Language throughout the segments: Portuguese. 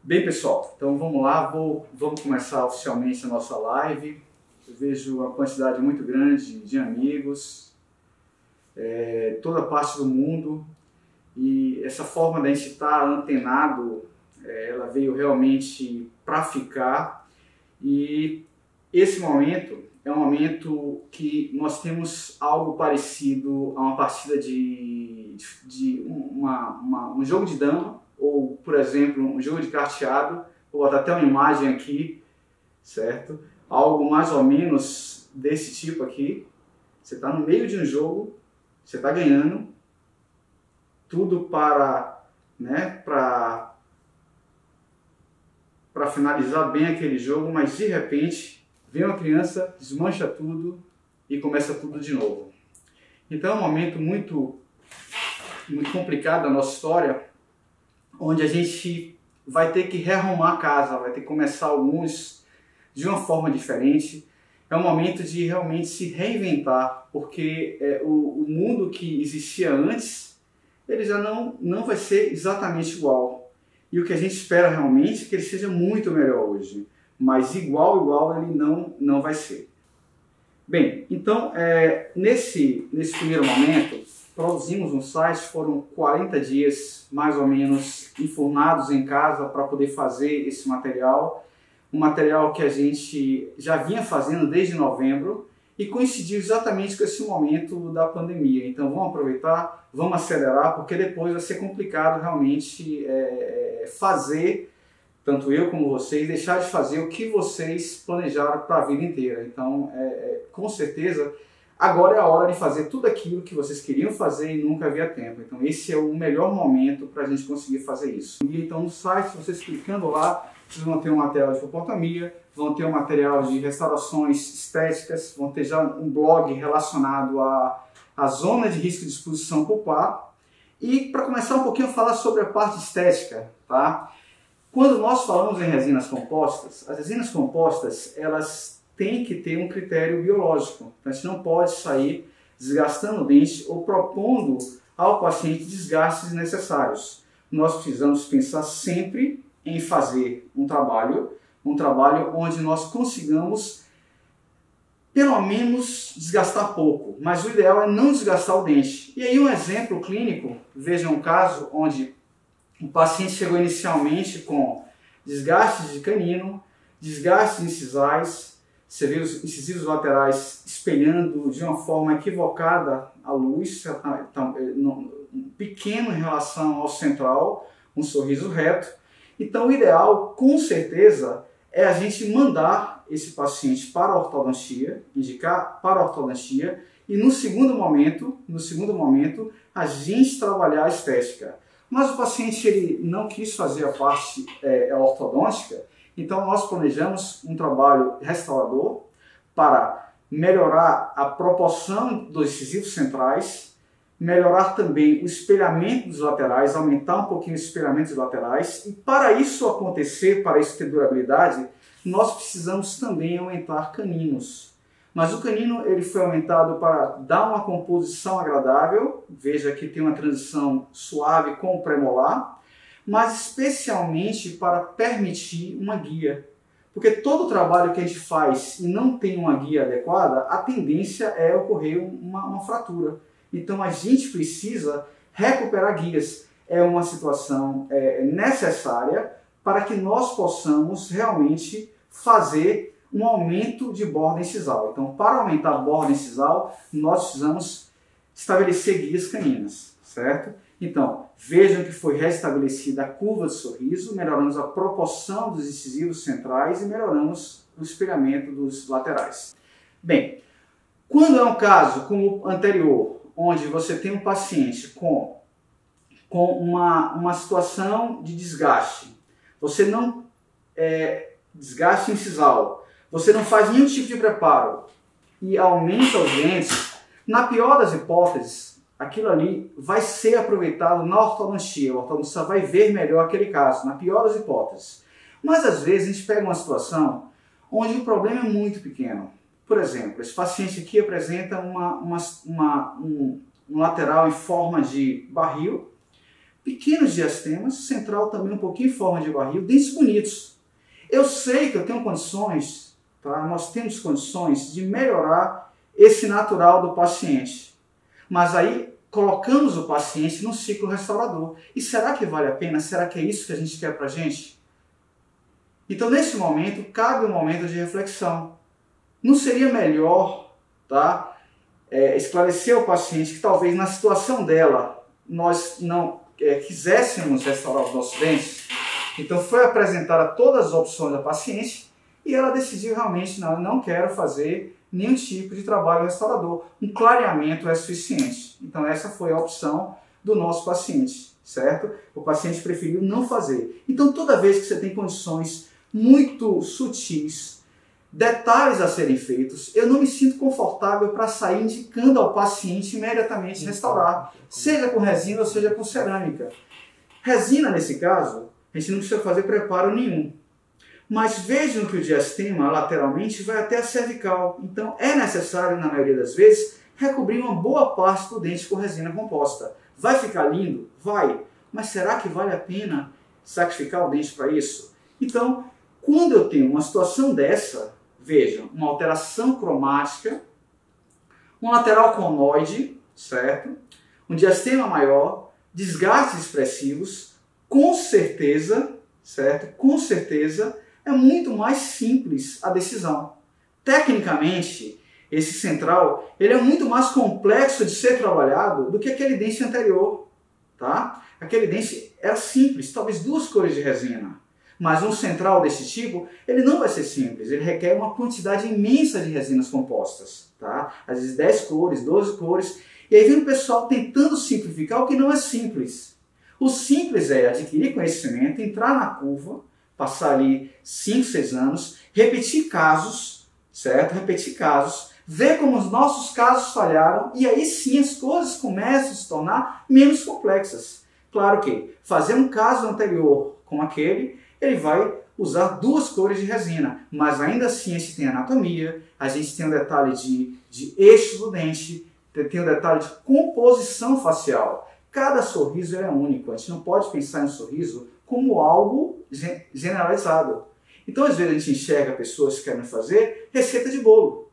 Bem, pessoal, então vamos lá, vamos começar oficialmente a nossa live. Eu vejo uma quantidade muito grande de amigos, toda parte do mundo, e essa forma da gente estar antenado, ela veio realmente para ficar, e esse momento é um momento que nós temos algo parecido a uma partida de um jogo de dama, ou, por exemplo, um jogo de carteado. Vou botar até uma imagem aqui, certo? Algo mais ou menos desse tipo aqui. Você está no meio de um jogo, você está ganhando, tudo para finalizar bem aquele jogo, mas de repente vem uma criança, desmancha tudo e começa tudo de novo. Então é um momento muito complicado da nossa história, onde a gente vai ter que rearrumar a casa, vai ter que começar alguns de uma forma diferente. É um momento de realmente se reinventar, porque o mundo que existia antes, ele já não vai ser exatamente igual. E o que a gente espera realmente é que ele seja muito melhor hoje, mas igual ele não vai ser. Bem, então, nesse primeiro momento, produzimos um site, foram 40 dias mais ou menos enfurnados em casa para poder fazer esse material, um material que a gente já vinha fazendo desde novembro e coincidiu exatamente com esse momento da pandemia. Então vamos aproveitar, vamos acelerar, porque depois vai ser complicado realmente fazer, tanto eu como vocês, deixar de fazer o que vocês planejaram para a vida inteira. Então, com certeza, agora é a hora de fazer tudo aquilo que vocês queriam fazer e nunca havia tempo. Então esse é o melhor momento para a gente conseguir fazer isso. E então no site, vocês clicando lá, vocês vão ter um material de comportamia, vão ter um material de restaurações estéticas, vão ter já um blog relacionado à zona de risco de exposição pulpar. E para começar um pouquinho a falar sobre a parte estética, tá? Quando nós falamos em resinas compostas, as resinas compostas, elas tem que ter um critério biológico. Então, a gente não pode sair desgastando o dente ou propondo ao paciente desgastes desnecessários. Nós precisamos pensar sempre em fazer um trabalho onde nós consigamos pelo menos desgastar pouco, mas o ideal é não desgastar o dente. E aí um exemplo clínico, veja um caso onde o paciente chegou inicialmente com desgastes de canino, desgastes incisais. Você vê os incisivos laterais espelhando de uma forma equivocada a luz, pequeno em relação ao central, um sorriso reto. Então o ideal, com certeza, é a gente mandar esse paciente para a ortodontia, indicar para a ortodontia, e no segundo momento, a gente trabalhar a estética. Mas o paciente ele não quis fazer a parte ortodôntica. Então nós planejamos um trabalho restaurador para melhorar a proporção dos incisivos centrais, melhorar também o espelhamento dos laterais, aumentar um pouquinho o espelhamento dos laterais. E para isso acontecer, para isso ter durabilidade, nós precisamos também aumentar caninos. Mas o canino ele foi aumentado para dar uma composição agradável, veja que tem uma transição suave com o premolar, mas especialmente para permitir uma guia. Porque todo trabalho que a gente faz e não tem uma guia adequada, a tendência é ocorrer uma fratura. Então a gente precisa recuperar guias. É uma situação necessária para que nós possamos realmente fazer um aumento de borda incisal. Então, para aumentar a borda incisal, nós precisamos estabelecer guias caninas, certo? Então, vejam que foi restabelecida a curva de sorriso, melhoramos a proporção dos incisivos centrais e melhoramos o espelhamento dos laterais. Bem, quando é um caso como o anterior, onde você tem um paciente com uma situação de desgaste, você não desgaste incisal, você não faz nenhum tipo de preparo e aumenta os dentes, na pior das hipóteses, aquilo ali vai ser aproveitado na ortodontia. O ortodontista vai ver melhor aquele caso, na pior das hipóteses. Mas às vezes a gente pega uma situação onde o problema é muito pequeno. Por exemplo, esse paciente aqui apresenta um lateral em forma de barril, pequenos diastemas, central também um pouquinho em forma de barril, dentes bonitos. Eu sei que eu tenho condições, tá? Nós temos condições de melhorar esse natural do paciente. Mas aí colocamos o paciente num ciclo restaurador. E será que vale a pena? Será que é isso que a gente quer pra gente? Então, nesse momento, cabe um momento de reflexão. Não seria melhor, tá, esclarecer ao paciente que talvez na situação dela nós não quiséssemos restaurar os nossos dentes? Então, foi apresentada todas as opções da paciente e ela decidiu realmente, não quero fazer nenhum tipo de trabalho restaurador. Um clareamento é suficiente. Então, essa foi a opção do nosso paciente, certo? O paciente preferiu não fazer. Então, toda vez que você tem condições muito sutis, detalhes a serem feitos, eu não me sinto confortável para sair indicando ao paciente imediatamente restaurar, seja com resina ou seja com cerâmica. Resina, nesse caso, a gente não precisa fazer preparo nenhum. Mas vejam que o diastema lateralmente vai até a cervical. Então é necessário, na maioria das vezes, recobrir uma boa parte do dente com resina composta. Vai ficar lindo? Vai. Mas será que vale a pena sacrificar o dente para isso? Então, quando eu tenho uma situação dessa, vejam, uma alteração cromática, um lateral conoide, certo? Um diastema maior, desgastes expressivos, com certeza, certo? Com certeza, é muito mais simples a decisão. Tecnicamente, esse central ele é muito mais complexo de ser trabalhado do que aquele dente anterior. Tá? Aquele dente era simples, talvez 2 cores de resina. Mas um central desse tipo, ele não vai ser simples, ele requer uma quantidade imensa de resinas compostas. Tá? Às vezes 10 cores, 12 cores. E aí vem o pessoal tentando simplificar o que não é simples. O simples é adquirir conhecimento, entrar na curva, passar ali 5, 6 anos, repetir casos, certo? Repetir casos, ver como os nossos casos falharam e aí sim as coisas começam a se tornar menos complexas. Claro que fazer um caso anterior como aquele, ele vai usar 2 cores de resina, mas ainda assim a gente tem anatomia, a gente tem um detalhe de eixo do dente, tem um detalhe de composição facial. Cada sorriso é único, a gente não pode pensar em um sorriso como algo generalizado. Então, às vezes, a gente enxerga pessoas que querem fazer receita de bolo.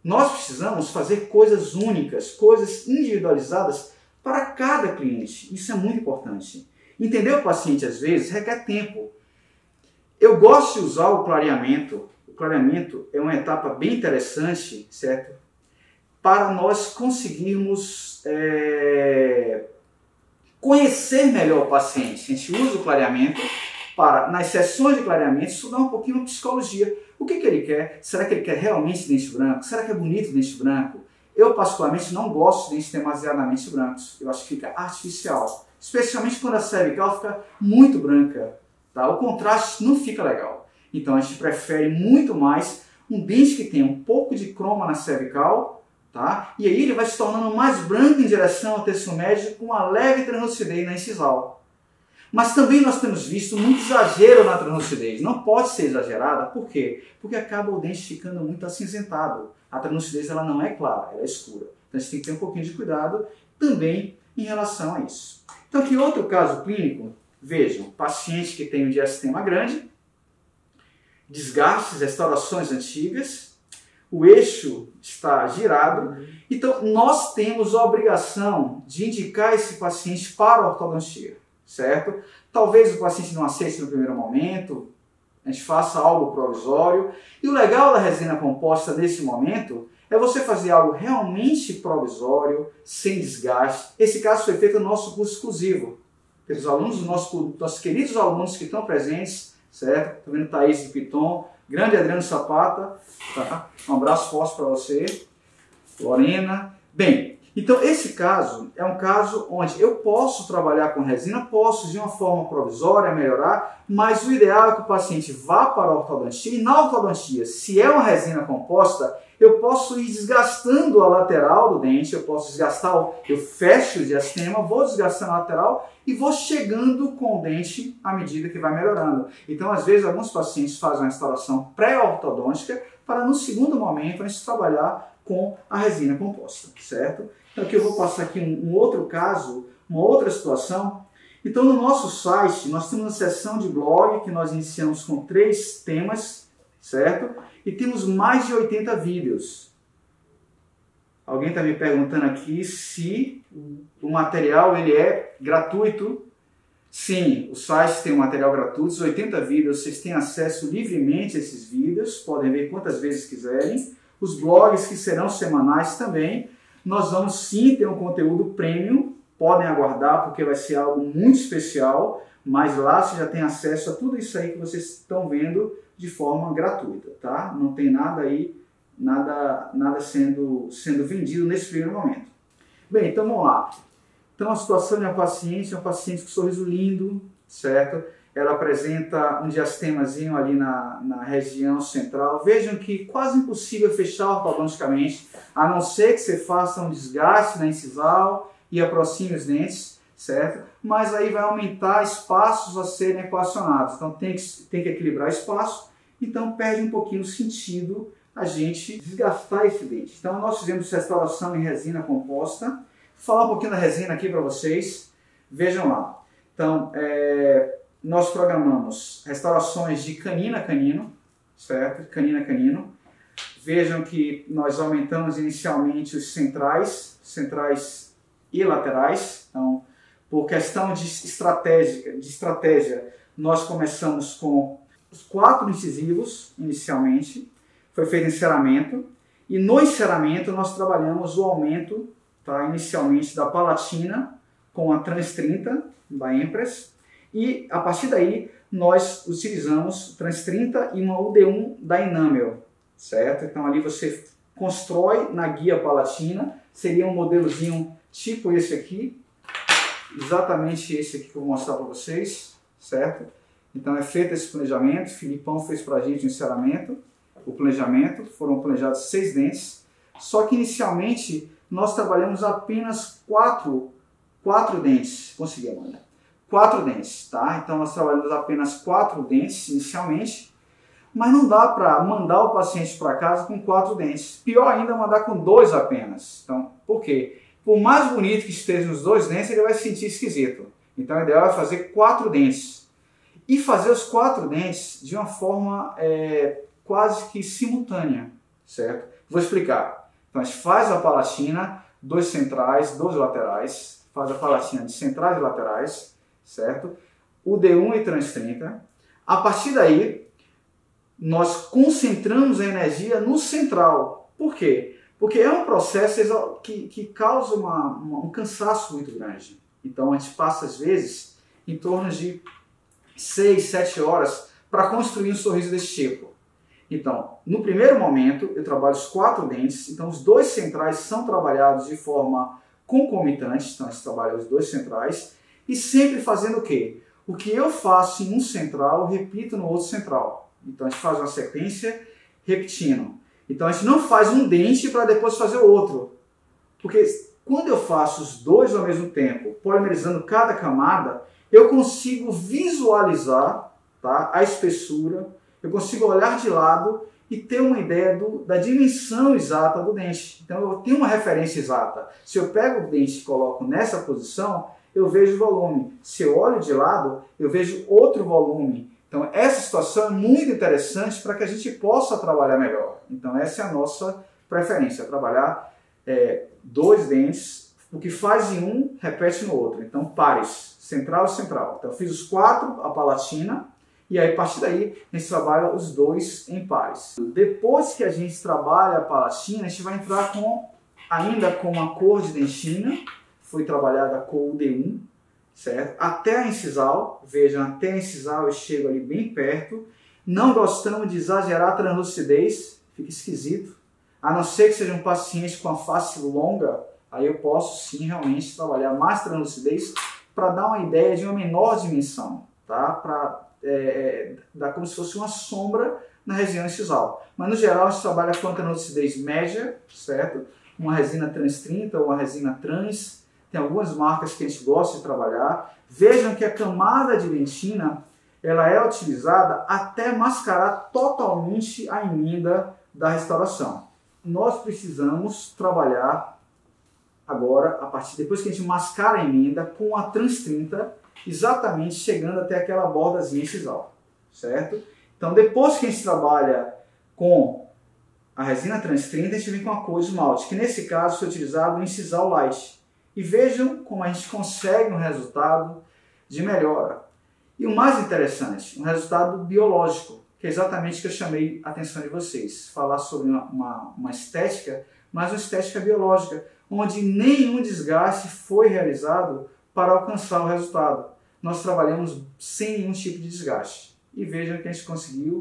Nós precisamos fazer coisas únicas, coisas individualizadas para cada cliente. Isso é muito importante. Entender o paciente, às vezes, requer tempo. Eu gosto de usar o clareamento. O clareamento é uma etapa bem interessante, certo? Para nós conseguirmos conhecer melhor o paciente. A gente usa o clareamento para, nas sessões de clareamento, estudar um pouquinho a psicologia. O que ele quer? Será que ele quer realmente dente branco? Será que é bonito dente branco? Eu, particularmente, não gosto de dentes demasiadamente brancos. Eu acho que fica artificial. Especialmente quando a cervical fica muito branca. Tá? O contraste não fica legal. Então, a gente prefere muito mais um dente que tenha um pouco de croma na cervical, tá? E aí ele vai se tornando mais branco em direção ao terço médio com uma leve translucidez na incisal. Mas também nós temos visto muito exagero na translucidez. Não pode ser exagerada, por quê? Porque acaba o dente ficando muito acinzentado. A translucidez ela não é clara, ela é escura. Então a gente tem que ter um pouquinho de cuidado também em relação a isso. Então aqui outro caso clínico, vejam, paciente que tem um diastema grande, desgastes, restaurações antigas, o eixo está girado, então nós temos a obrigação de indicar esse paciente para a ortodontia. Certo? Talvez o paciente não aceite no primeiro momento, a gente faça algo provisório. E o legal da resina composta nesse momento é você fazer algo realmente provisório, sem desgaste. Esse caso foi feito no nosso curso exclusivo. Pelos alunos, nossos queridos alunos que estão presentes, certo? Estou vendo Thaís de Piton, grande Adriano Sapata, tá? Um abraço forte para você, Lorena. Bem, então esse caso é um caso onde eu posso trabalhar com resina, posso de uma forma provisória melhorar, mas o ideal é que o paciente vá para a ortodontia e na ortodontia, se é uma resina composta, eu posso ir desgastando a lateral do dente, eu posso desgastar, eu fecho o diastema, vou desgastando a lateral e vou chegando com o dente à medida que vai melhorando. Então às vezes alguns pacientes fazem uma restauração pré-ortodôntica para no segundo momento a gente trabalhar com a resina composta, certo? Então aqui eu vou passar aqui um outro caso, uma outra situação Então, no nosso site, nós temos uma seção de blog que nós iniciamos com 3 temas, certo? E temos mais de 80 vídeos. Alguém está me perguntando aqui se o material ele é gratuito. Sim, o site tem um material gratuito, os 80 vídeos, vocês têm acesso livremente a esses vídeos, podem ver quantas vezes quiserem. Os blogs que serão semanais também. Nós vamos sim ter um conteúdo premium, podem aguardar porque vai ser algo muito especial, mas lá você já tem acesso a tudo isso aí que vocês estão vendo de forma gratuita, tá? Não tem nada aí, nada sendo vendido nesse primeiro momento. Bem, então vamos lá. Então a situação de uma paciente é um paciente com sorriso lindo, certo? Ela apresenta um diastemazinho ali na região central. Vejam que quase impossível fechar ortodonticamente, a não ser que você faça um desgaste na incisal e aproxime os dentes, certo? Mas aí vai aumentar espaços a serem equacionados. Então tem que equilibrar espaço, então perde um pouquinho o sentido a gente desgastar esse dente. Então nós fizemos restauração em resina composta. Vou falar um pouquinho da resina aqui para vocês. Vejam lá. Então, nós programamos restaurações de canino a canino, certo? Canino a canino. Vejam que nós aumentamos inicialmente os centrais e laterais. Então, por questão de estratégia, nós começamos com os 4 incisivos inicialmente. Foi feito enceramento. E no enceramento nós trabalhamos o aumento, tá, inicialmente da palatina com a Trans 30 da Empress. E a partir daí nós utilizamos Trans 30 e uma UD1 da Enamel, certo? Então ali você constrói na guia palatina, seria um modelozinho tipo esse aqui, exatamente esse aqui que eu vou mostrar para vocês, certo? Então é feito esse planejamento, Filipão fez para a gente o enceramento, o planejamento, foram planejados 6 dentes, só que inicialmente nós trabalhamos apenas 4 dentes, consegui, Amanda? 4 dentes, tá? Então nós trabalhamos apenas 4 dentes inicialmente, mas não dá para mandar o paciente para casa com 4 dentes. Pior ainda mandar com 2 apenas. Então, por quê? Por mais bonito que estejam os 2 dentes, ele vai se sentir esquisito. Então o ideal é fazer 4 dentes. E fazer os 4 dentes de uma forma quase que simultânea, certo? Vou explicar. Então a gente faz a palatina, 2 centrais, 2 laterais, faz a palatina de centrais e laterais, certo? UD1 e Trans 30. A partir daí, nós concentramos a energia no central. Por quê? Porque é um processo que causa um cansaço muito grande. Então a gente passa às vezes em torno de 6, 7 horas para construir um sorriso desse tipo. Então, no primeiro momento, eu trabalho os 4 dentes, então os 2 centrais são trabalhados de forma concomitante, então a gente trabalha os 2 centrais, e sempre fazendo o quê? O que eu faço em um central, eu repito no outro central. Então a gente faz uma sequência repetindo. Então a gente não faz um dente para depois fazer o outro. Porque quando eu faço os 2 ao mesmo tempo, polimerizando cada camada, eu consigo visualizar, tá, a espessura, eu consigo olhar de lado e ter uma ideia da dimensão exata do dente. Então eu tenho uma referência exata. Se eu pego o dente e coloco nessa posição, eu vejo o volume. Se eu olho de lado, eu vejo outro volume. Então essa situação é muito interessante para que a gente possa trabalhar melhor. Então essa é a nossa preferência, trabalhar 2 dentes, o que faz em um, repete no outro. Então pares, central e central. Então eu fiz os 4, a palatina, e aí a partir daí a gente trabalha os 2 em pares. Depois que a gente trabalha a palatina, a gente vai entrar ainda com uma cor de dentina, foi trabalhada com o D1, certo? Até a incisal, vejam, até a incisal eu chego ali bem perto. Não gostamos de exagerar a translucidez, fica esquisito. A não ser que seja um paciente com a face longa, aí eu posso sim realmente trabalhar mais translucidez para dar uma ideia de uma menor dimensão, tá? Para dar como se fosse uma sombra na região incisal. Mas no geral a gente trabalha com a translucidez média, certo? Uma resina Trans 30 ou uma resina Trans. Tem algumas marcas que a gente gosta de trabalhar. Vejam que a camada de dentina ela é utilizada até mascarar totalmente a emenda da restauração. Nós precisamos trabalhar agora, depois que a gente mascara a emenda, com a Trans 30, exatamente chegando até aquela bordazinha incisal, certo? Então, depois que a gente trabalha com a resina Trans 30, a gente vem com a cor de esmalte, que nesse caso foi utilizado o incisal light. E vejam como a gente consegue um resultado de melhora. E o mais interessante, um resultado biológico, que é exatamente o que eu chamei a atenção de vocês. Falar sobre uma estética, mas uma estética biológica, onde nenhum desgaste foi realizado para alcançar o resultado. Nós trabalhamos sem nenhum tipo de desgaste. E vejam que a gente conseguiu,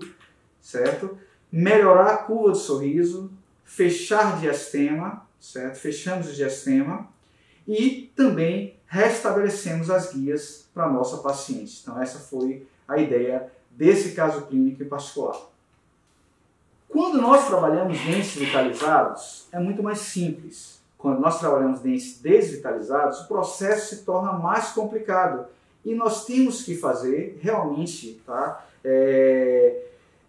certo? Melhorar a curva do sorriso, fechar diastema, certo? Fechamos o diastema e também restabelecemos as guias para a nossa paciente. Então essa foi a ideia desse caso clínico em particular. Quando nós trabalhamos dentes vitalizados, é muito mais simples. Quando nós trabalhamos dentes desvitalizados, o processo se torna mais complicado e nós temos que fazer realmente, tá,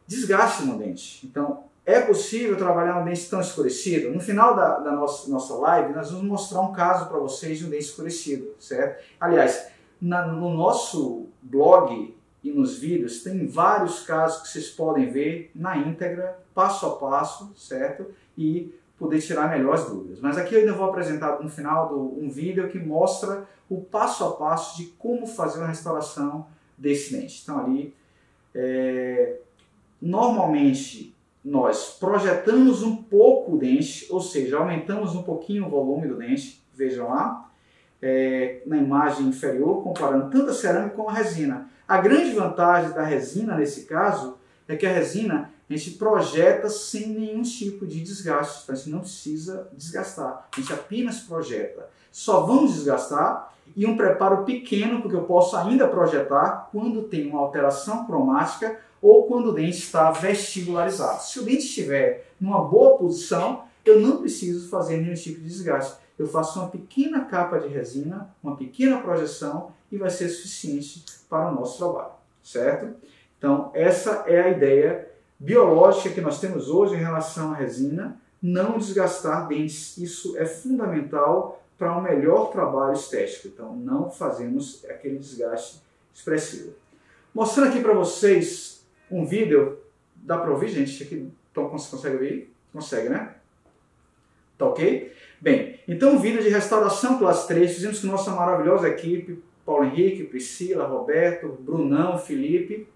desgaste no dente. Então, é possível trabalhar um dente tão escurecido? No final da nossa live, nós vamos mostrar um caso para vocês de um dente escurecido, certo? Aliás, no nosso blog e nos vídeos tem vários casos que vocês podem ver na íntegra, passo a passo, certo? E poder tirar melhor as dúvidas. Mas aqui eu ainda vou apresentar no final um vídeo que mostra o passo a passo de como fazer uma restauração desse dente. Então ali, normalmente nós projetamos um pouco o dente, ou seja, aumentamos um pouquinho o volume do dente, vejam lá, na imagem inferior, comparando tanto a cerâmica como a resina. A grande vantagem da resina nesse caso é que a resina a gente projeta sem nenhum tipo de desgaste, então a gente não precisa desgastar, a gente apenas projeta. Só vamos desgastar e um preparo pequeno, porque eu posso ainda projetar quando tem uma alteração cromática ou quando o dente está vestibularizado. Se o dente estiver numa boa posição, eu não preciso fazer nenhum tipo de desgaste. Eu faço uma pequena capa de resina, uma pequena projeção e vai ser suficiente para o nosso trabalho, certo? Então, essa é a ideia biológica que nós temos hoje em relação à resina, não desgastar dentes. Isso é fundamental para um melhor trabalho estético. Então, não fazemos aquele desgaste expressivo. Mostrando aqui para vocês um vídeo, dá para ouvir, gente? Aqui, então, você consegue ouvir? Consegue, né? Tá ok? Bem, então o vídeo de restauração classe 3, fizemos com nossa maravilhosa equipe, Paulo Henrique, Priscila, Roberto, Brunão, Felipe.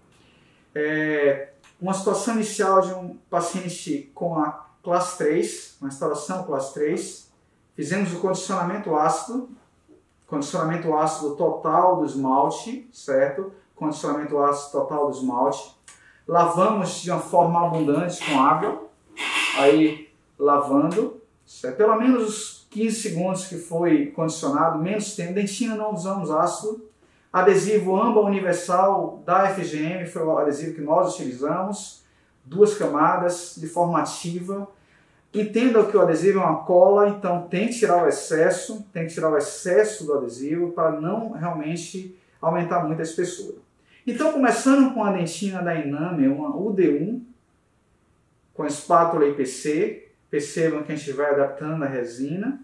Uma situação inicial de um paciente com a classe 3, uma restauração classe 3. Fizemos o condicionamento ácido total do esmalte, certo? Condicionamento ácido total do esmalte. Lavamos de uma forma abundante com água, aí lavando, certo? Pelo menos os 15 segundos que foi condicionado, menos tempo. Dentina não usamos ácido. Adesivo AMBA Universal da FGM foi o adesivo que nós utilizamos. 2 camadas de forma ativa. Entenda que o adesivo é uma cola, então tem que tirar o excesso, do adesivo para não realmente aumentar muito a espessura. Então, começando com a dentina da Iname, uma UD1, com espátula IPC, percebam que a gente vai adaptando a resina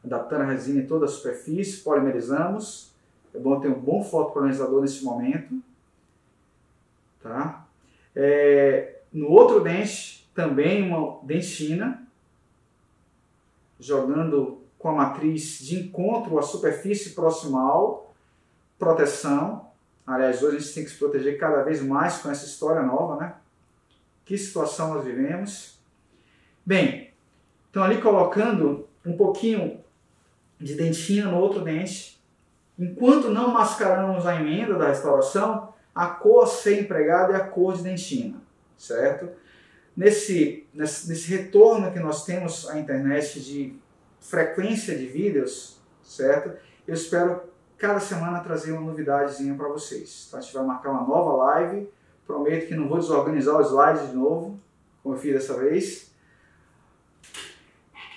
em toda a superfície, polimerizamos. É bom ter um bom fotopolinizador nesse momento. Tá? No outro dente, também uma dentina, jogando com a matriz de encontro à superfície proximal, proteção. Aliás, hoje a gente tem que se proteger cada vez mais com essa história nova, né? Que situação nós vivemos. Bem, então ali colocando um pouquinho de dentina no outro dente. Enquanto não mascaramos a emenda da restauração, a cor a ser empregada é a cor de dentina, certo? Nesse retorno que nós temos à internet de frequência de vídeos, certo? Eu espero cada semana trazer uma novidadezinha para vocês. Então a gente vai marcar uma nova live. Prometo que não vou desorganizar os slides de novo, como eu fiz dessa vez.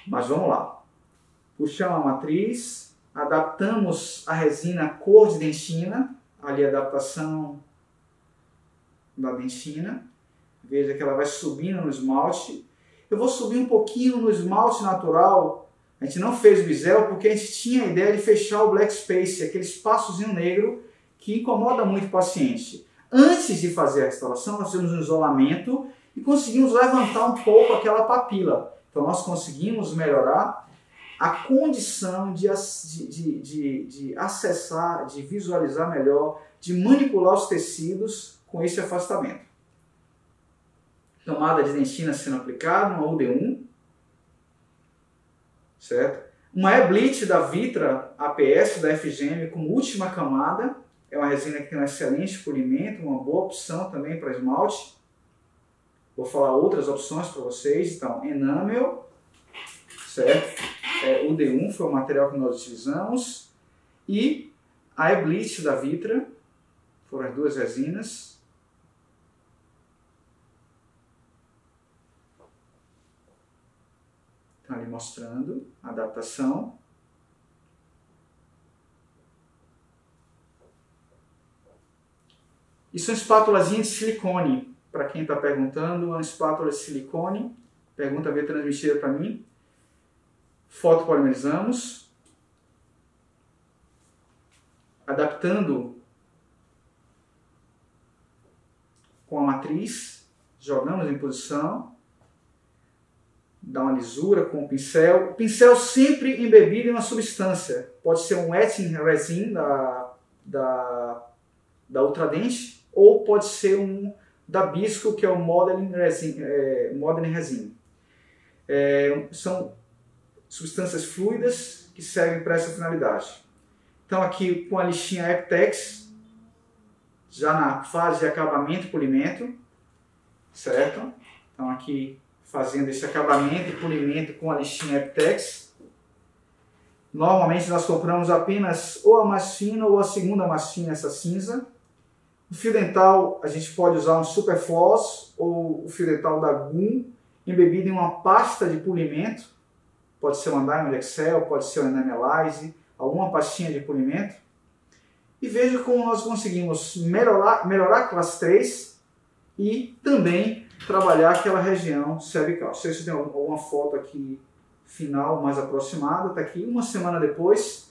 Mas vamos lá. Puxamos a matriz, adaptamos a resina à cor de dentina, ali a adaptação da dentina. Veja que ela vai subindo no esmalte. Eu vou subir um pouquinho no esmalte natural, A gente não fez o bisel porque a gente tinha a ideia de fechar o black space, aquele espaçozinho negro que incomoda muito o paciente. Antes de fazer a restauração, nós fizemos um isolamento e conseguimos levantar um pouco aquela papila. Então nós conseguimos melhorar a condição de acessar, de visualizar melhor, de manipular os tecidos com esse afastamento. Tomada de dentina sendo aplicada, uma UD1, certo? Uma E-Bleach da Vitra APS, da FGM, como última camada. É uma resina que tem um excelente polimento, uma boa opção também para esmalte. Vou falar outras opções para vocês. Então, enamel, certo? O D1 foi o material que nós utilizamos. E a E-Bleach da Vitra, foram as duas resinas. Estão ali mostrando a adaptação. Isso é uma espátulazinha de silicone. Para quem está perguntando, uma espátula de silicone. Pergunta veio transmitida para mim. Fotopolimerizamos. Adaptando com a matriz. Jogamos em posição. Dá uma lisura com o pincel. O pincel sempre embebido em uma substância. Pode ser um etching resin da Ultradent, ou pode ser um da Bisco, que é o Modeling Resin. São substâncias fluidas que servem para essa finalidade. Então aqui com a lixinha Eptex, já na fase de acabamento e polimento, certo? Então aqui fazendo esse acabamento e polimento com a lixinha Eptex. Normalmente nós compramos apenas ou a mais fina ou a segunda mais fina, essa cinza. O fio dental, a gente pode usar um Superfloss ou o fio dental da GUM, embebido em uma pasta de polimento. Pode ser um Diamond Excel, pode ser um Enamelize, alguma pastinha de polimento. E veja como nós conseguimos melhorar a classe 3 e também trabalhar aquela região cervical. Não sei se tem alguma foto aqui final mais aproximada, está aqui uma semana depois.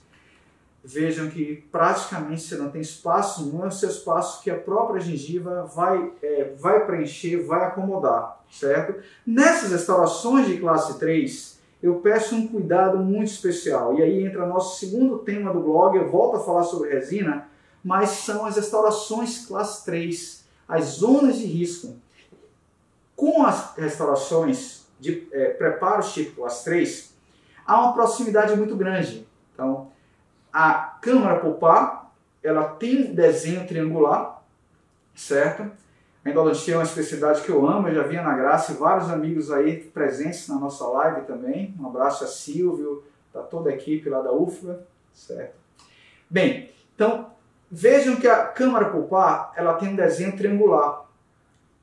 Vejam que praticamente você não tem espaço nenhum, é o seu espaço que a própria gengiva vai preencher, vai acomodar, certo? Nessas restaurações de classe 3, eu peço um cuidado muito especial. E aí entra nosso segundo tema do blog, eu volto a falar sobre resina, mas são as restaurações classe 3, as zonas de risco. Com as restaurações de preparos tipo classe 3, há uma proximidade muito grande. Então, a câmara pulpar, ela tem um desenho triangular, certo? A endodontia é uma especialidade que eu amo, eu já vi a Ana Graça e vários amigos aí presentes na nossa live também. Um abraço a Silvio, a toda a equipe lá da UFBA, certo? Bem, então vejam que a câmara pulpar, ela tem um desenho triangular.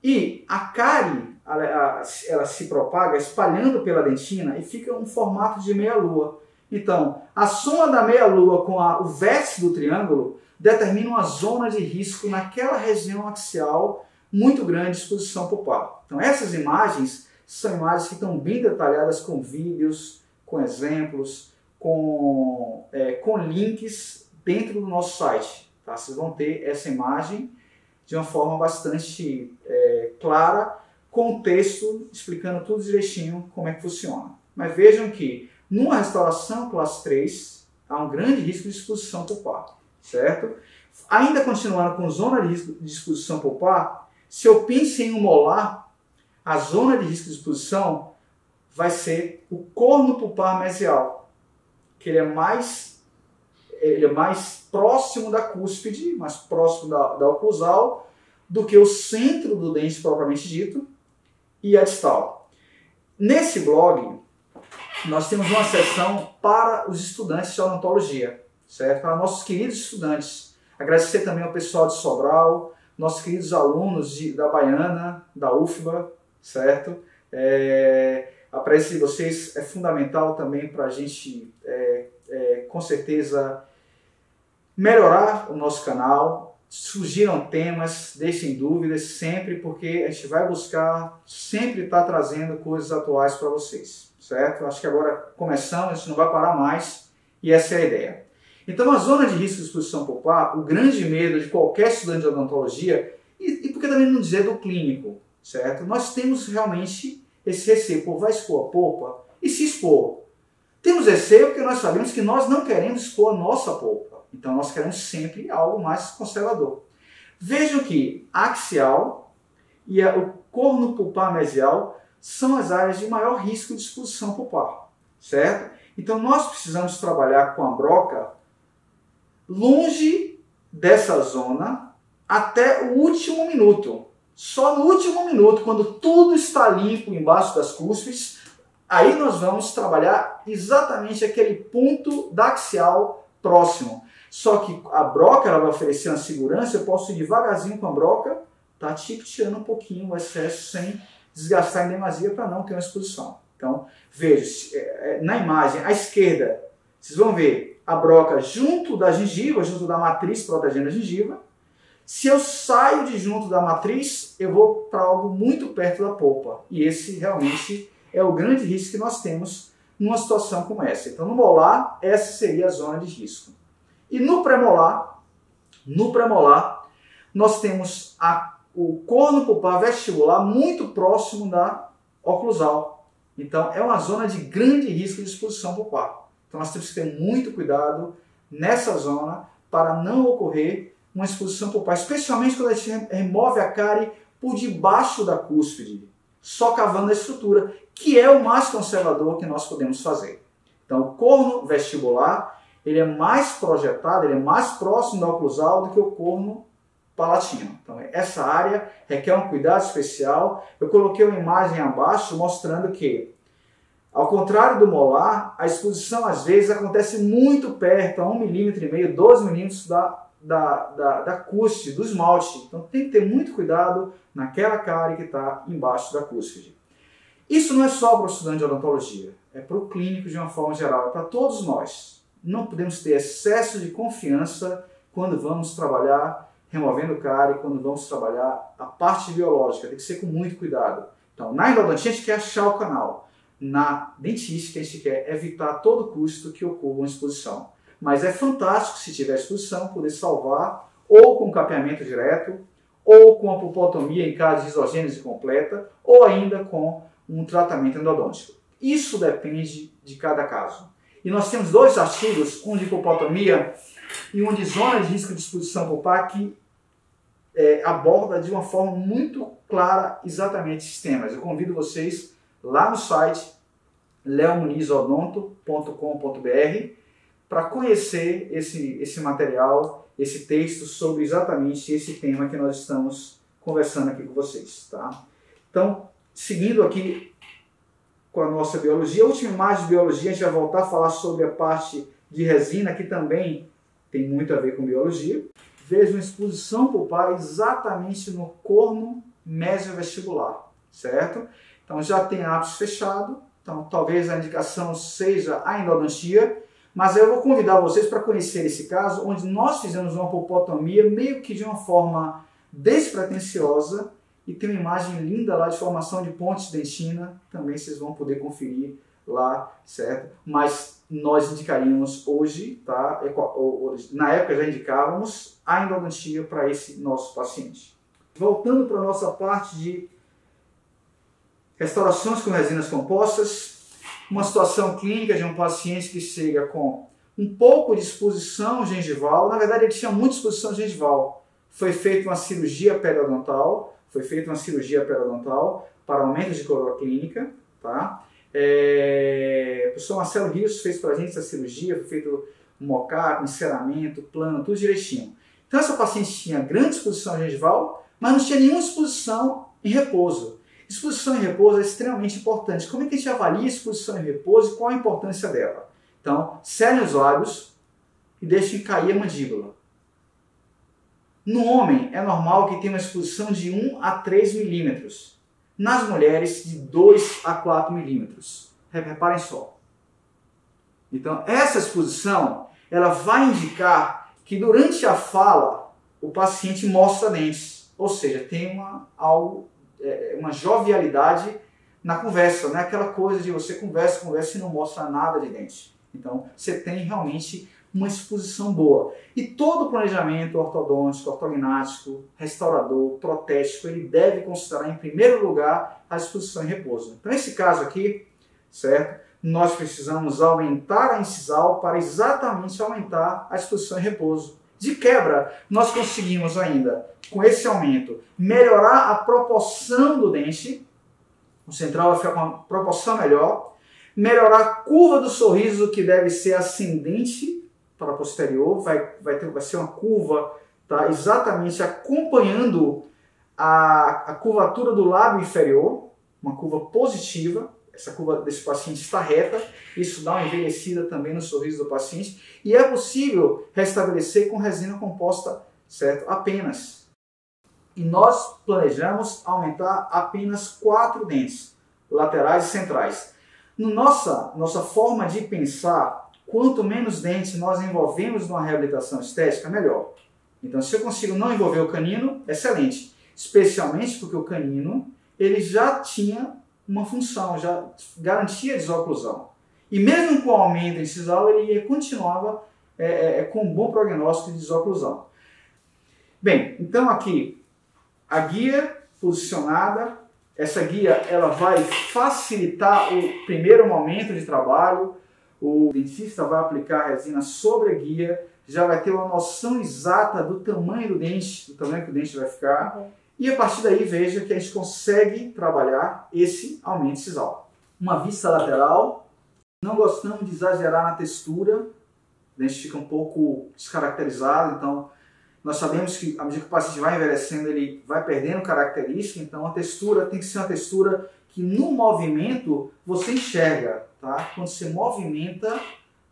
E a cárie, ela se propaga espalhando pela dentina e fica um formato de meia-lua. Então, a soma da meia-lua com o vértice do triângulo determina uma zona de risco naquela região axial muito grande de exposição pulpar. Então, essas imagens são imagens que estão bem detalhadas com vídeos, com exemplos, com links dentro do nosso site. Tá? Vocês vão ter essa imagem de uma forma bastante clara, com o texto explicando tudo direitinho como é que funciona. Mas vejam que numa restauração classe 3, há um grande risco de exposição pulpar, certo? Ainda continuando com zona de risco de exposição pulpar, se eu penso em um molar, a zona de risco de exposição vai ser o corno pulpar mesial, que ele é mais próximo da cúspide, mais próximo da oclusal, do que o centro do dente propriamente dito e a distal. Nesse blog, nós temos uma seção para os estudantes de odontologia, certo? Para nossos queridos estudantes. Agradecer também ao pessoal de Sobral, nossos queridos alunos da Baiana, da UFBA, certo? A presença de vocês é fundamental também para a gente, com certeza, melhorar o nosso canal, surgiram temas, deixem dúvidas sempre, porque a gente vai buscar sempre estar trazendo coisas atuais para vocês, certo? Acho que agora começamos, a gente não vai parar mais e essa é a ideia. Então, a zona de risco de exposição pulpar, o grande medo de qualquer estudante de odontologia, e por que também não dizer do clínico, certo? Nós temos realmente esse receio, pô, vai expor a polpa e se expor. Temos receio porque nós sabemos que nós não queremos expor a nossa polpa. Então nós queremos sempre algo mais conservador. Vejam que a axial e o corno pulpar mesial são as áreas de maior risco de exposição pulpar, certo? Então nós precisamos trabalhar com a broca longe dessa zona até o último minuto. Só no último minuto, quando tudo está limpo embaixo das cúspides, aí nós vamos trabalhar exatamente aquele ponto da axial próximo. Só que a broca ela vai oferecer uma segurança, eu posso ir devagarzinho com a broca, tá tirando um pouquinho o excesso sem desgastar em demasia para não ter uma exposição. Então, veja, na imagem à esquerda, vocês vão ver a broca junto da gengiva, junto da matriz protegendo a gengiva. Se eu saio de junto da matriz, eu vou para algo muito perto da polpa. E esse realmente é o grande risco que nós temos numa situação como essa. Então, no molar, essa seria a zona de risco. E no premolar, nós temos o corno pulpar vestibular muito próximo da oclusal. Então, é uma zona de grande risco de exposição pulpar. Então, nós temos que ter muito cuidado nessa zona para não ocorrer uma exposição pulpar, especialmente quando a gente remove a cárie por debaixo da cúspide, só cavando a estrutura, que é o mais conservador que nós podemos fazer. Então, o corno vestibular, ele é mais projetado, ele é mais próximo da oclusal do que o corno palatino. Então, essa área requer um cuidado especial. Eu coloquei uma imagem abaixo mostrando que, ao contrário do molar, a exposição às vezes acontece muito perto, a 1,5 mm, 2 mm da cúspide, do esmalte. Então tem que ter muito cuidado naquela cárie que está embaixo da cúspide. Isso não é só para o estudante de odontologia, é para o clínico de uma forma geral, é para todos nós. Não podemos ter excesso de confiança quando vamos trabalhar removendo cárie, quando vamos trabalhar a parte biológica, tem que ser com muito cuidado. Então, na endodontia a gente quer achar o canal, na dentística a gente quer evitar a todo custo que ocorra uma exposição. Mas é fantástico, se tiver exposição, poder salvar ou com capeamento direto, ou com a pulpotomia em caso de isogênese completa, ou ainda com um tratamento endodôntico. Isso depende de cada caso. E nós temos 2 artigos, um de pulpotomia e um de zona de risco de exposição pulpar, que aborda de uma forma muito clara exatamente esses temas. Eu convido vocês lá no site leomunizodonto.com.br para conhecer esse material, esse texto sobre exatamente esse tema que nós estamos conversando aqui com vocês. Tá? Então, seguindo aqui com a nossa biologia, a última imagem de biologia, a gente vai voltar a falar sobre a parte de resina, que também tem muito a ver com biologia. Veja uma exposição pulpar exatamente no corno mesiovestibular, certo? Então já tem ápice fechado, então talvez a indicação seja a endodontia, mas eu vou convidar vocês para conhecer esse caso, onde nós fizemos uma pulpotomia meio que de uma forma despretensiosa e tem uma imagem linda lá de formação de ponte dentina, também vocês vão poder conferir lá, certo? Mas nós indicaríamos hoje, tá? Na época já indicávamos a endodontia para esse nosso paciente. Voltando para a nossa parte de restaurações com resinas compostas, uma situação clínica de um paciente que chega com um pouco de exposição gengival, na verdade ele tinha muita exposição gengival, foi feita uma cirurgia periodontal, para aumento de coroa clínica, tá? O professor Marcelo Rios fez para a gente essa cirurgia, foi feito um mockup, enceramento, plano, tudo direitinho. Então essa paciente tinha grande exposição gengival, mas não tinha nenhuma exposição em repouso. Exposição em repouso é extremamente importante. Como é que a gente avalia a exposição em repouso e qual a importância dela? Então, cerrem os lábios e deixem cair a mandíbula. No homem, é normal que tenha uma exposição de 1 a 3 milímetros. Nas mulheres, de 2 a 4 milímetros. Reparem só. Então, essa exposição ela vai indicar que durante a fala o paciente mostra dentes, ou seja, tem uma jovialidade na conversa, não é aquela coisa de você conversa e não mostra nada de dente. Então, você tem realmente uma exposição boa. E todo planejamento ortodôntico, ortognático, restaurador, protético, ele deve considerar em primeiro lugar a exposição em repouso. Então, nesse caso aqui, certo? Nós precisamos aumentar a incisal para exatamente aumentar a exposição em repouso. De quebra, nós conseguimos ainda, com esse aumento, melhorar a proporção do dente, o central vai ficar com uma proporção melhor, melhorar a curva do sorriso, que deve ser ascendente para posterior, vai ser uma curva, tá, exatamente acompanhando a curvatura do lábio inferior, uma curva positiva. Essa curva desse paciente está reta, isso dá uma envelhecida também no sorriso do paciente, e é possível restabelecer com resina composta, certo? Apenas. E nós planejamos aumentar apenas 4 dentes, laterais e centrais. Nossa forma de pensar, quanto menos dentes nós envolvemos numa reabilitação estética, melhor. Então, se eu consigo não envolver o canino, excelente. Especialmente porque o canino, ele já tinha uma função, já garantia a desoclusão. E mesmo com o aumento incisal, ele continuava com um bom prognóstico de desoclusão. Bem, então aqui, a guia posicionada, essa guia ela vai facilitar o primeiro momento de trabalho, o dentista vai aplicar a resina sobre a guia, já vai ter uma noção exata do tamanho do dente, do tamanho que o dente vai ficar, e a partir daí veja que a gente consegue trabalhar esse aumento incisal. Uma vista lateral, não gostamos de exagerar na textura, o dente fica um pouco descaracterizado, então nós sabemos que à medida que o paciente vai envelhecendo, ele vai perdendo característica, então a textura tem que ser uma textura que no movimento você enxerga, tá? Quando você movimenta,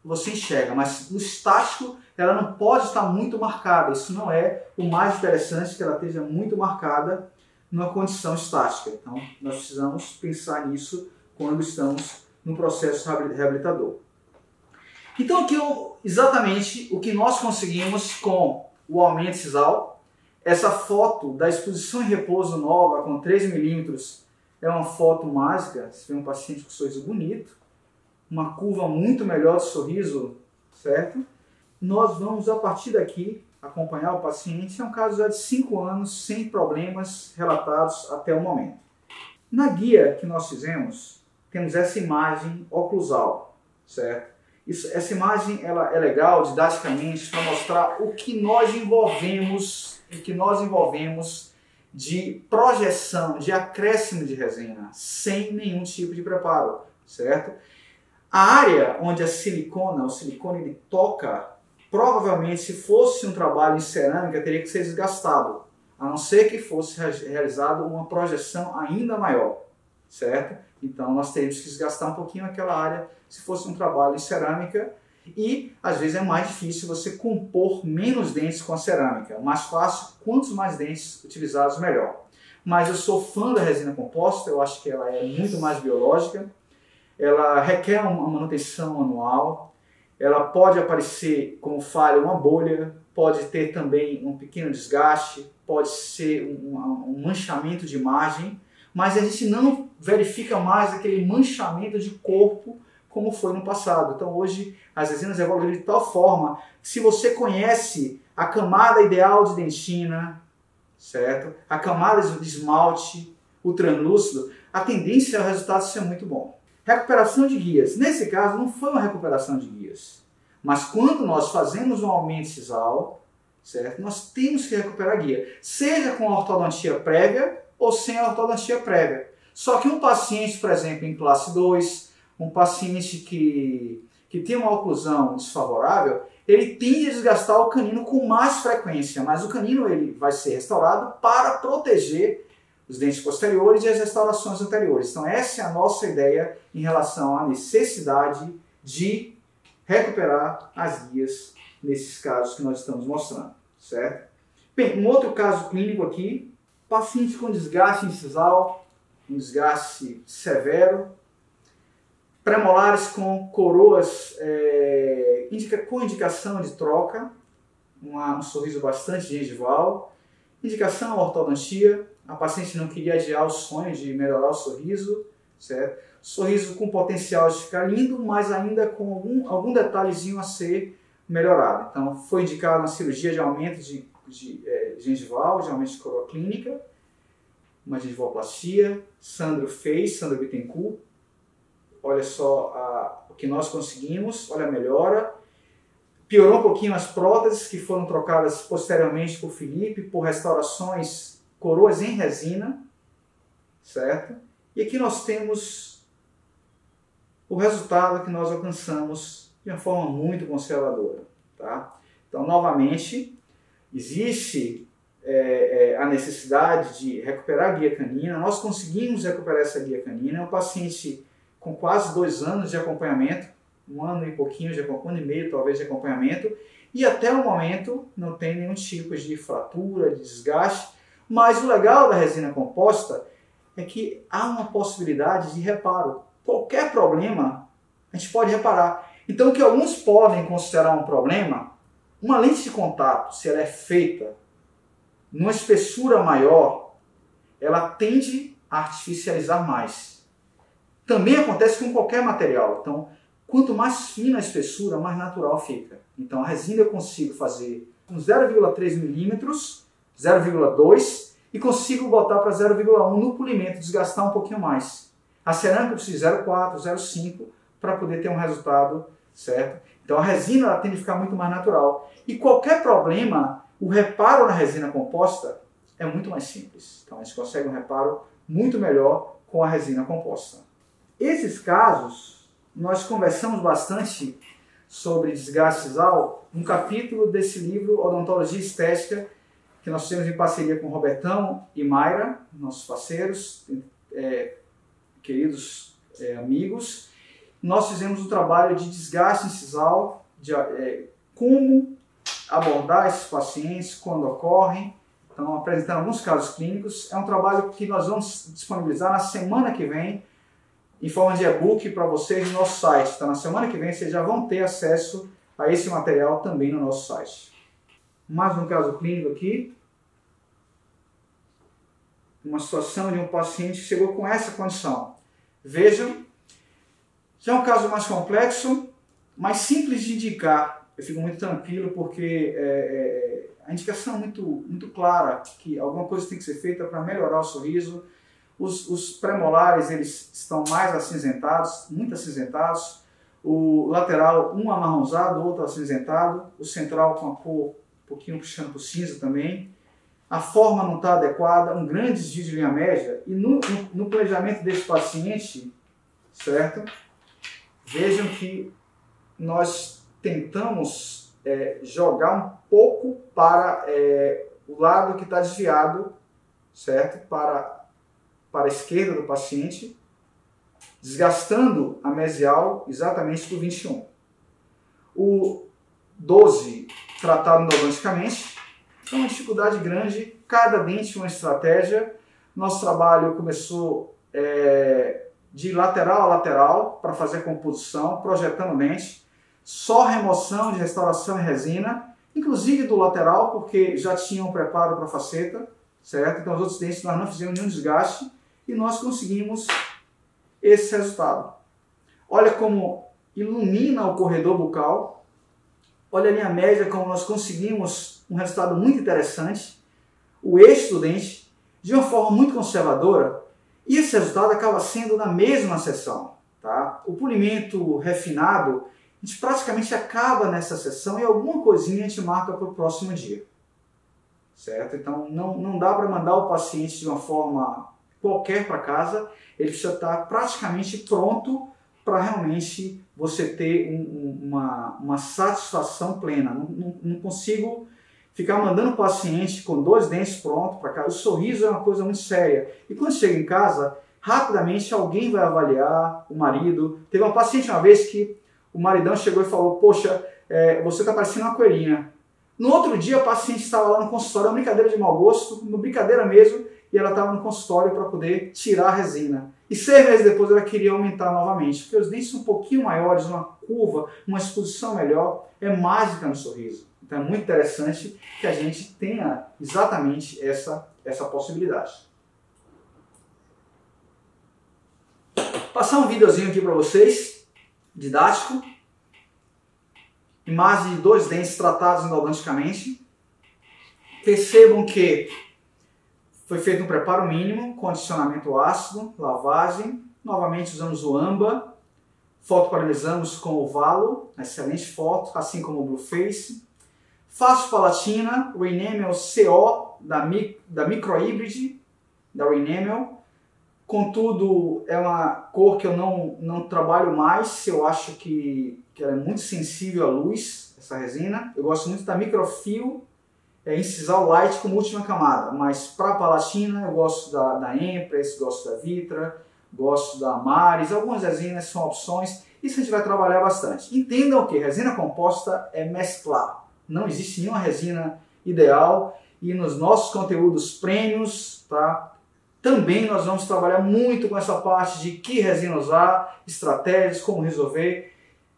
você enxerga, mas no estático ela não pode estar muito marcada. Isso não é o mais interessante, que ela esteja muito marcada numa condição estática. Então nós precisamos pensar nisso quando estamos no processo reabilitador. Então aqui exatamente o que nós conseguimos com o aumento incisal. Essa foto da exposição em repouso nova com 3 milímetros é uma foto mágica. Você vê um paciente com sorriso bonito, uma curva muito melhor de sorriso, certo? Nós vamos, a partir daqui, acompanhar o paciente. É um caso já de 5 anos, sem problemas relatados até o momento. Na guia que nós fizemos, temos essa imagem oclusal, certo? Essa imagem ela é legal didaticamente para mostrar o que nós envolvemos de projeção, de acréscimo de resina, sem nenhum tipo de preparo, certo? A área onde o silicone ele toca, provavelmente se fosse um trabalho em cerâmica teria que ser desgastado, a não ser que fosse realizada uma projeção ainda maior, certo? Então nós teríamos que desgastar um pouquinho aquela área se fosse um trabalho em cerâmica, e às vezes é mais difícil você compor menos dentes com a cerâmica. Mais fácil, quantos mais dentes utilizados melhor. Mas eu sou fã da resina composta, eu acho que ela é muito mais biológica, ela requer uma manutenção anual, ela pode aparecer como falha uma bolha, pode ter também um pequeno desgaste, pode ser um manchamento de imagem, mas a gente não verifica mais aquele manchamento de corpo como foi no passado. Então hoje as resinas evoluíram de tal forma que, se você conhece a camada ideal de dentina, certo? A camada de esmalte, o translúcido, a tendência é o resultado ser muito bom. Recuperação de guias. Nesse caso não foi uma recuperação de guias, mas quando nós fazemos um aumento incisal, certo? Nós temos que recuperar a guia, seja com a ortodontia prévia ou sem a ortodontia prévia. Só que um paciente, por exemplo, em classe 2, um paciente que tem uma oclusão desfavorável, ele tende a desgastar o canino com mais frequência, mas o canino ele vai ser restaurado para proteger os dentes posteriores e as restaurações anteriores. Então essa é a nossa ideia em relação à necessidade de recuperar as guias nesses casos que nós estamos mostrando, certo? Bem, um outro caso clínico aqui, paciente com desgaste incisal, um desgaste severo, premolares com coroas com indicação de troca, um sorriso bastante gengival. Indicação, ortodontia. A paciente não queria adiar o sonho de melhorar o sorriso, certo? Sorriso com potencial de ficar lindo, mas ainda com algum detalhezinho a ser melhorado. Então, foi indicada uma cirurgia de aumento de gengival, de aumento de coroa clínica, uma gengivoplastia. Sandro fez, Sandro Bittencourt. Olha só o que nós conseguimos, olha a melhora. Piorou um pouquinho as próteses, que foram trocadas posteriormente por Felipe, por restaurações, coroas em resina, certo? E aqui nós temos o resultado que nós alcançamos de uma forma muito conservadora, tá? Então, novamente, existe a necessidade de recuperar a guia canina. Nós conseguimos recuperar essa guia canina. É um paciente com quase 2 anos de acompanhamento, 1 ano e pouquinho, 1 ano e meio talvez de acompanhamento, e até o momento não tem nenhum tipo de fratura, de desgaste. Mas o legal da resina composta é que há uma possibilidade de reparo. Qualquer problema a gente pode reparar. Então, o que alguns podem considerar um problema, uma lente de contato, se ela é feita numa espessura maior, ela tende a artificializar mais. Também acontece com qualquer material. Então, quanto mais fina a espessura, mais natural fica. Então, a resina eu consigo fazer com 0,3 milímetros, 0,2 e consigo botar para 0,1 no polimento, desgastar um pouquinho mais. A cerâmica eu preciso de 0,4, 0,5 para poder ter um resultado certo. Então, a resina ela tende a ficar muito mais natural. E qualquer problema, o reparo na resina composta é muito mais simples. Então, a gente consegue um reparo muito melhor com a resina composta. Esses casos, nós conversamos bastante sobre desgaste sisal no capítulo desse livro Odontologia Estética, que nós temos em parceria com Robertão e Mayra, nossos parceiros, queridos amigos. Nós fizemos um trabalho de desgaste sisal, de como abordar esses pacientes, quando ocorrem. Então, apresentando alguns casos clínicos. É um trabalho que nós vamos disponibilizar na semana que vem, em forma de e-book para vocês no nosso site. Então, na semana que vem, vocês já vão ter acesso a esse material também no nosso site. Mais um caso clínico aqui. Uma situação de um paciente que chegou com essa condição. Vejam, já é um caso mais complexo, mais simples de indicar. Eu fico muito tranquilo porque a indicação é muito clara, que alguma coisa tem que ser feita para melhorar o sorriso. Os premolares eles estão mais acinzentados, muito acinzentados. O lateral, um amarronzado, o outro acinzentado. O central com a cor um pouquinho puxando para o cinza também. A forma não está adequada, um grande desvio de linha média. E no planejamento desse paciente, certo? Vejam que nós tentamos jogar um pouco para o lado que está desviado, certo? Para a esquerda do paciente, desgastando a mesial exatamente do 21. O 12 tratado endodonticamente, é uma dificuldade grande, cada dente uma estratégia. Nosso trabalho começou de lateral a lateral para fazer a composição, projetando dente, só remoção de restauração e resina, inclusive do lateral, porque já tinha um preparo para a faceta, certo? Então os outros dentes nós não fizemos nenhum desgaste e nós conseguimos esse resultado. Olha como ilumina o corredor bucal, olha a linha média, como nós conseguimos um resultado muito interessante, o eixo do dente, de uma forma muito conservadora, e esse resultado acaba sendo na mesma sessão. Tá? O polimento refinado, a gente praticamente acaba nessa sessão e alguma coisinha a gente marca para o próximo dia. Certo? Então não dá para mandar o paciente de uma forma qualquer para casa, ele precisa estar praticamente pronto para realmente você ter uma satisfação plena. Não consigo ficar mandando o paciente com 2 dentes prontos para casa. O sorriso é uma coisa muito séria. E quando chega em casa, rapidamente alguém vai avaliar, o marido. Teve uma paciente uma vez que o maridão chegou e falou, poxa, você está parecendo uma coelhinha. No outro dia, a paciente estava lá no consultório, uma brincadeira de mau gosto, uma brincadeira mesmo, e ela estava no consultório para poder tirar a resina. E 6 meses depois ela queria aumentar novamente, porque os dentes são um pouquinho maiores, uma curva, uma exposição melhor, é mágica no sorriso. Então é muito interessante que a gente tenha exatamente essa possibilidade. Passar um videozinho aqui para vocês, didático. Imagem de 2 dentes tratados endodonticamente. Percebam que foi feito um preparo mínimo, condicionamento ácido, lavagem. Novamente usamos o AMBA. Fotoparalisamos com o Valo, excelente foto, assim como o Blueface. Face palatina, o Enamel CO da Microhybrid, da Enamel. Contudo, é uma cor que eu não trabalho mais, eu acho que ela é muito sensível à luz, essa resina. Eu gosto muito da Microfil Incisal Light como última camada, mas para palatina eu gosto da Empress, gosto da Vitra, gosto da Amaris, algumas resinas são opções, isso a gente vai trabalhar bastante. Entendam que resina composta é mesclar, não existe nenhuma resina ideal e nos nossos conteúdos prêmios, tá? Também nós vamos trabalhar muito com essa parte de que resina usar, estratégias, como resolver.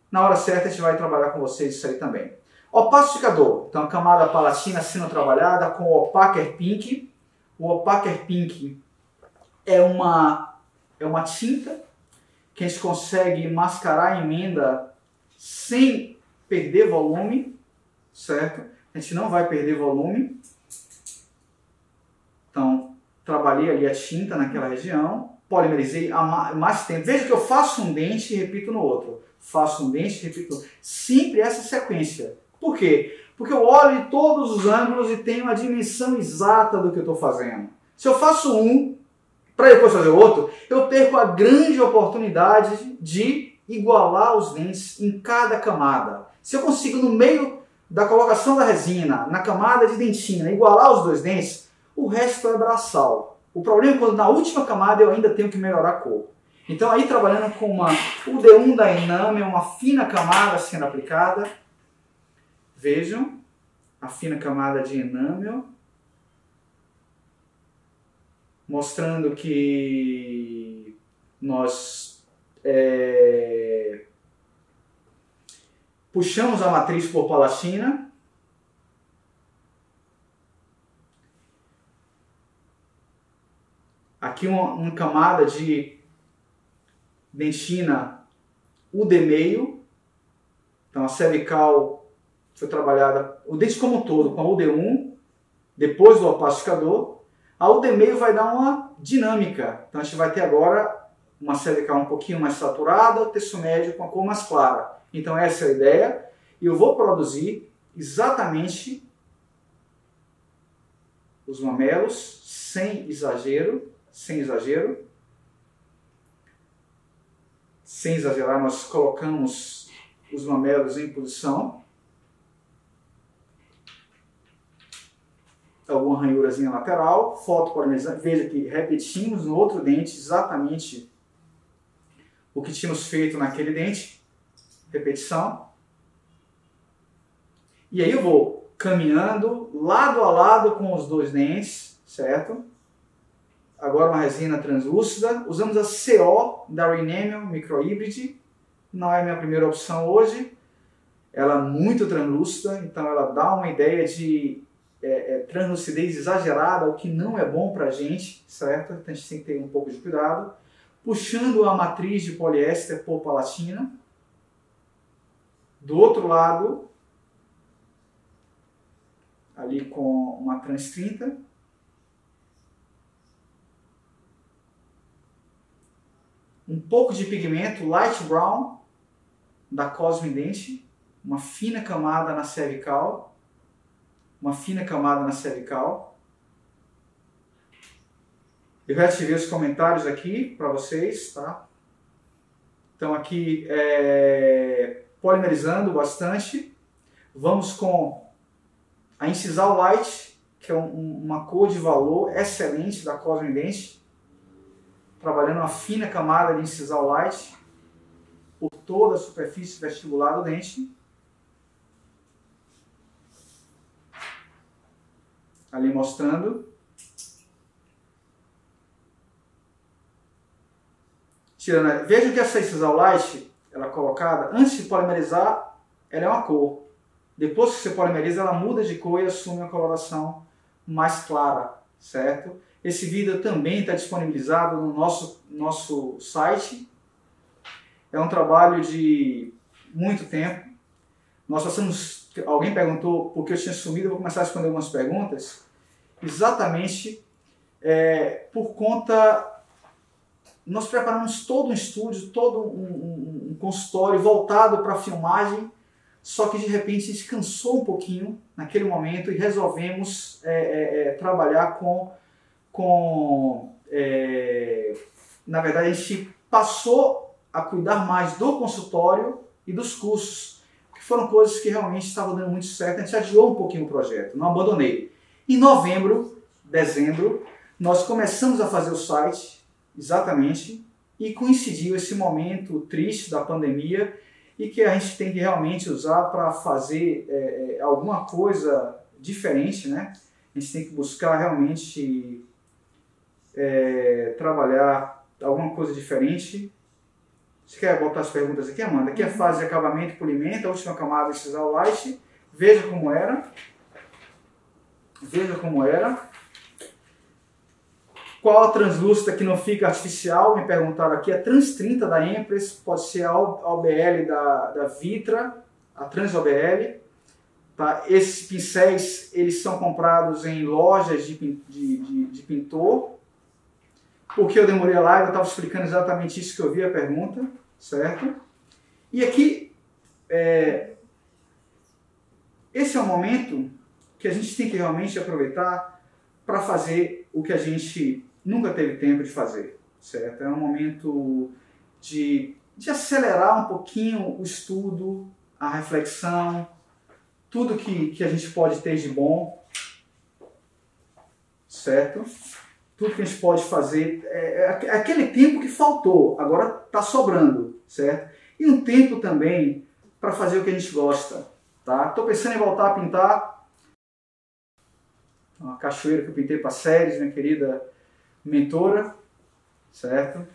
Na hora certa a gente vai trabalhar com vocês isso aí também. Opacificador, então a camada palatina sendo trabalhada com o Opacker Pink. O Opacker Pink é uma tinta que a gente consegue mascarar a emenda sem perder volume, certo? A gente não vai perder volume. Então, trabalhei ali a tinta naquela região, polimerizei há mais tempo. Veja que eu faço um dente e repito no outro. Faço um dente e repito no outro. Sempre essa sequência. Por quê? Porque eu olho de todos os ângulos e tenho a dimensão exata do que eu estou fazendo. Se eu faço um, para depois fazer o outro, eu perco a grande oportunidade de igualar os dentes em cada camada. Se eu consigo, no meio da colocação da resina, na camada de dentina, igualar os 2 dentes, o resto é braçal. O problema é quando na última camada eu ainda tenho que melhorar a cor. Então aí trabalhando com uma UD1 da Enamel, uma fina camada sendo aplicada. Vejam a fina camada de Enamel. Mostrando que nós puxamos a matriz por palatina. Aqui uma camada de dentina UD meio. Então a cervical foi trabalhada, o dente como um todo, com a UD1, depois do opacificador. A UD meio vai dar uma dinâmica. Então a gente vai ter agora uma cervical um pouquinho mais saturada, o terço médio com a cor mais clara. Então essa é a ideia. E eu vou produzir exatamente os mamelos, sem exagero. Sem exagerar, nós colocamos os mamelos em posição. Alguma ranhurazinha lateral, fotopolimerizante. Veja que repetimos no outro dente exatamente o que tínhamos feito naquele dente. Repetição. E aí eu vou caminhando lado a lado com os 2 dentes, certo? Agora uma resina translúcida. Usamos a CO da Enamel Microhybrid. Não é a minha primeira opção hoje. Ela é muito translúcida, então ela dá uma ideia de translucidez exagerada, o que não é bom para a gente, certo? Então a gente tem que ter um pouco de cuidado. Puxando a matriz de poliéster por palatina. Do outro lado, ali com uma trans 30. Um pouco de pigmento light brown da Cosme Dente, uma fina camada na cervical, Eu já ativei os comentários aqui para vocês, tá? Então aqui polimerizando bastante. Vamos com a Incisal Light, que é uma cor de valor excelente da Cosme Dente. Trabalhando uma fina camada de Incisal Light por toda a superfície vestibular do dente. Ali mostrando. Veja que essa Incisal Light, ela é colocada, antes de polimerizar, ela é uma cor. Depois que você polimeriza, ela muda de cor e assume uma coloração mais clara, certo? Esse vídeo também está disponibilizado no nosso site. É um trabalho de muito tempo. Nós passamos, alguém perguntou por que eu tinha sumido, eu vou começar a responder algumas perguntas. Exatamente por conta... Nós preparamos todo um estúdio, todo um consultório voltado para a filmagem, só que de repente a gente cansou um pouquinho naquele momento e resolvemos trabalhar na verdade a gente passou a cuidar mais do consultório e dos cursos, que foram coisas que realmente estavam dando muito certo. A gente adiou um pouquinho o projeto, não abandonei. Em novembro, dezembro, nós começamos a fazer o site, exatamente, e coincidiu esse momento triste da pandemia e que a gente tem que realmente usar para fazer alguma coisa diferente, né? A gente tem que buscar realmente trabalhar alguma coisa diferente. Você quer botar as perguntas aqui, Amanda? Aqui é a fase de acabamento e polimento, a última camada de sisal light. Veja como era. Veja como era. Qual a translúcida que não fica artificial? Me perguntaram aqui. A Trans 30 da Empress, pode ser a OBL da Vitra, a Trans OBL. Tá? Esses pincéis eles são comprados em lojas de pintor. Por que eu demorei a live? Eu estava explicando exatamente isso que eu vi a pergunta, certo? E aqui, esse é o momento que a gente tem que realmente aproveitar para fazer o que a gente nunca teve tempo de fazer, certo? É um momento de acelerar um pouquinho o estudo, a reflexão, tudo que a gente pode ter de bom, certo? Tudo que a gente pode fazer, aquele tempo que faltou, agora está sobrando, certo? E um tempo também para fazer o que a gente gosta, tá? Estou pensando em voltar a pintar uma cachoeira que eu pintei para séries, minha querida mentora, certo?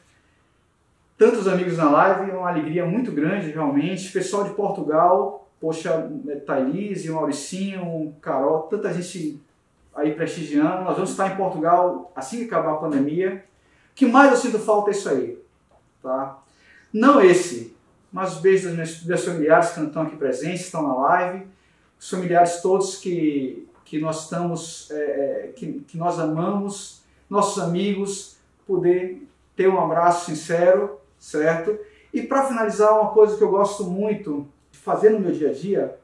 Tantos amigos na live, uma alegria muito grande realmente. Pessoal de Portugal, poxa, Thailise, Mauricinho, Carol, tanta gente aí prestigiando. Nós vamos estar em Portugal assim que acabar a pandemia. O que mais eu sinto falta é isso aí, tá? Não esse, mas os beijos dos meus familiares que não estão aqui presentes, estão na live, os familiares todos que nós estamos, que nós amamos, nossos amigos, poder ter um abraço sincero, certo? E para finalizar, uma coisa que eu gosto muito de fazer no meu dia a dia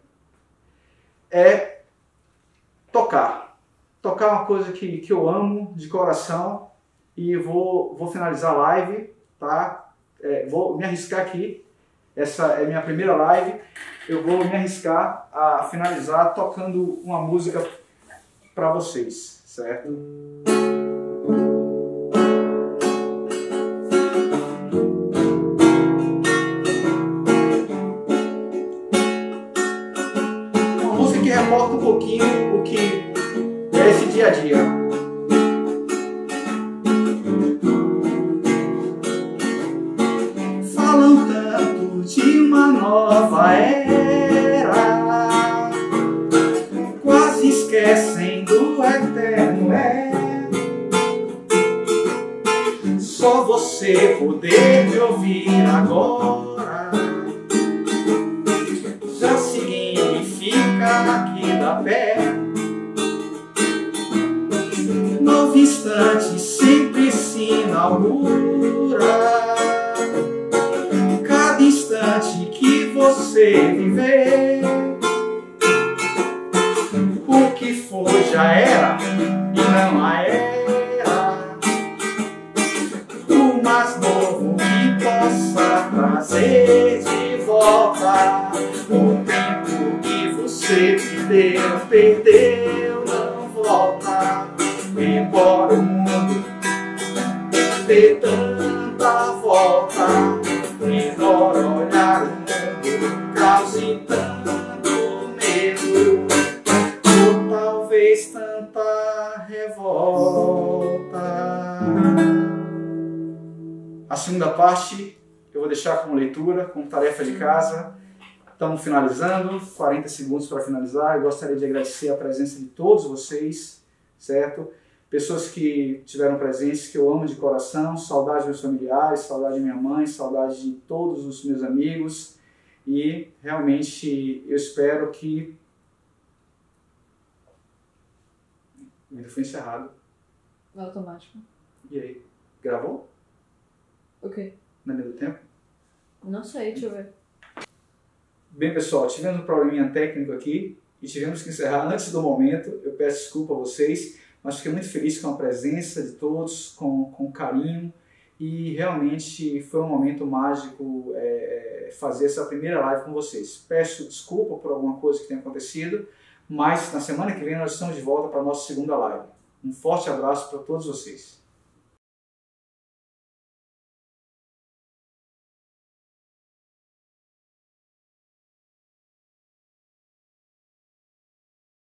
é tocar. Tocar é uma coisa que eu amo de coração e vou finalizar a live, tá? Vou me arriscar aqui, essa é minha primeira live, eu vou me arriscar a finalizar tocando uma música para vocês, certo? Uma música que reporta um pouquinho o que é esse dia a dia. De uma nova era, quase esquecem do eterno só você poder me ouvir agora já significa que dá pé. Novo instante sempre se inaugura, instante que você viver, o que foi já era e não a era, o mais novo que possa trazer de volta o tempo que você perdeu não volta, embora o mundo dê tanta volta. Embora olhar o mundo cause tanto medo, ou talvez tanta revolta. A segunda parte eu vou deixar como leitura, como tarefa de casa. Estamos finalizando, 40 segundos para finalizar. Eu gostaria de agradecer a presença de todos vocês, certo? Pessoas que tiveram presentes, que eu amo de coração, saudade dos meus familiares, saudade de minha mãe, saudade de todos os meus amigos. E realmente eu espero que... O vídeo foi encerrado. Automático. E aí? Gravou? O quê? Na linha do tempo? Não sei, deixa eu ver. Bem, pessoal, tivemos um probleminha técnico aqui e tivemos que encerrar antes do momento. Eu peço desculpa a vocês, mas fiquei muito feliz com a presença de todos, com carinho, e realmente foi um momento mágico fazer essa primeira live com vocês. Peço desculpa por alguma coisa que tenha acontecido, mas na semana que vem nós estamos de volta para a nossa segunda live. Um forte abraço para todos vocês.